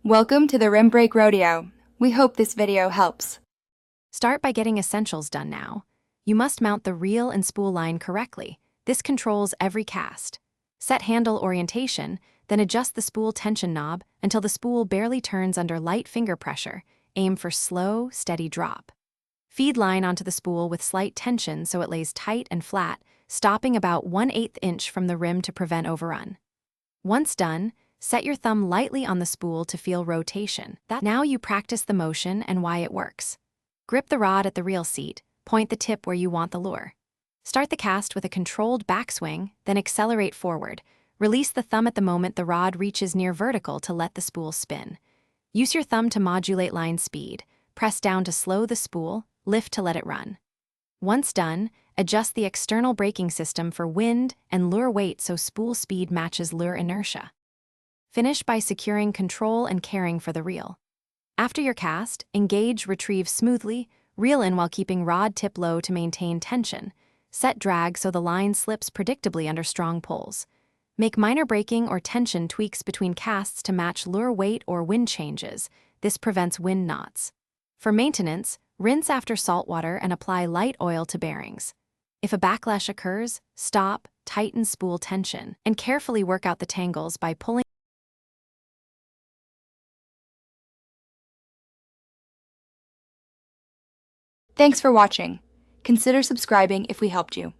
Welcome to the Rim Break Rodeo. We hope this video helps. Start by getting essentials done now. You must mount the reel and spool line correctly. This controls every cast. Set handle orientation, then adjust the spool tension knob until the spool barely turns under light finger pressure. Aim for slow, steady drop. Feed line onto the spool with slight tension so it lays tight and flat, stopping about 1/8 inch from the rim to prevent overrun. Once done, set your thumb lightly on the spool to feel rotation. Now you practice the motion and why it works. Grip the rod at the reel seat, point the tip where you want the lure. Start the cast with a controlled backswing, then accelerate forward. Release the thumb at the moment the rod reaches near vertical to let the spool spin. Use your thumb to modulate line speed. Press down to slow the spool, lift to let it run. Once done, adjust the external braking system for wind and lure weight so spool speed matches lure inertia. Finish by securing control and caring for the reel. After your cast, engage, retrieve smoothly, reel in while keeping rod tip low to maintain tension. Set drag so the line slips predictably under strong pulls. Make minor braking or tension tweaks between casts to match lure weight or wind changes. This prevents wind knots. For maintenance, rinse after salt water and apply light oil to bearings. If a backlash occurs, stop, tighten spool tension, and carefully work out the tangles by pulling. Thanks for watching. Consider subscribing if we helped you.